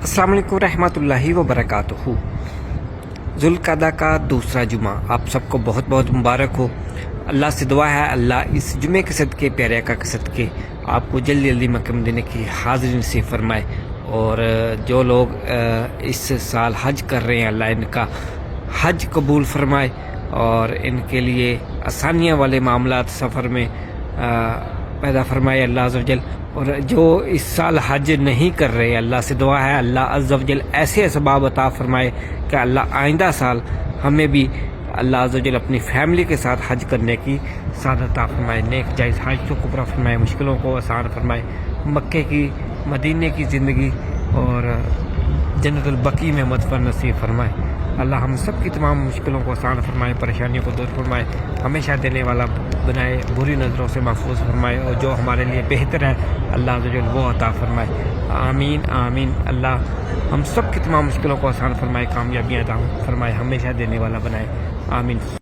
अस्सलाम वालेकुम रहमतुल्लाहि व बरकातुहू। ज़ुल्क़अदा का दूसरा जुमा आप सबको बहुत बहुत मुबारक हो। अल्लाह से दुआ है अल्लाह इस जुमे के सदके प्यारे आका के सदके आपको जल्दी जल्दी मक्के मदीने की हाज़िरी नसीब फरमाए। और जो लोग इस साल हज कर रहे हैं अल्लाह इनका हज कबूल फरमाए और इनके लिए आसानियाँ वाले मामलात सफ़र में पैदा फरमाए अल्लाह अज़्ज़ व जल। और जो इस साल हज नहीं कर रहे अल्लाह से दुआ है अल्लाह अज़्ज़ व जल ऐसे असबाब अता फरमाए कि अल्लाह आइंदा साल हमें भी अल्लाह अज़्ज़ व जल अपनी फैमिली के साथ हज करने की सादत अता फरमाए। नेक जायज़ हज को कुबरा फरमाए, मुश्किलों को आसान फरमाए, मक्के की मदीने की ज़िंदगी और जन्नतुल बकी में मदफन नसीब फरमाए। अल्लाह हम सब की तमाम मुश्किलों को आसान फरमाए, परेशानियों को दूर फरमाए, हमेशा देने वाला बनाए, बुरी नज़रों से महफूज फरमाए और जो हमारे लिए बेहतर है अल्लाह जो वो अता फरमाए। आमीन आमीन। अल्लाह हम सब की तमाम मुश्किलों को आसान फरमाए, कामयाबियाँ अता फरमाए, हमेशा देने वाला बनाए। आमीन।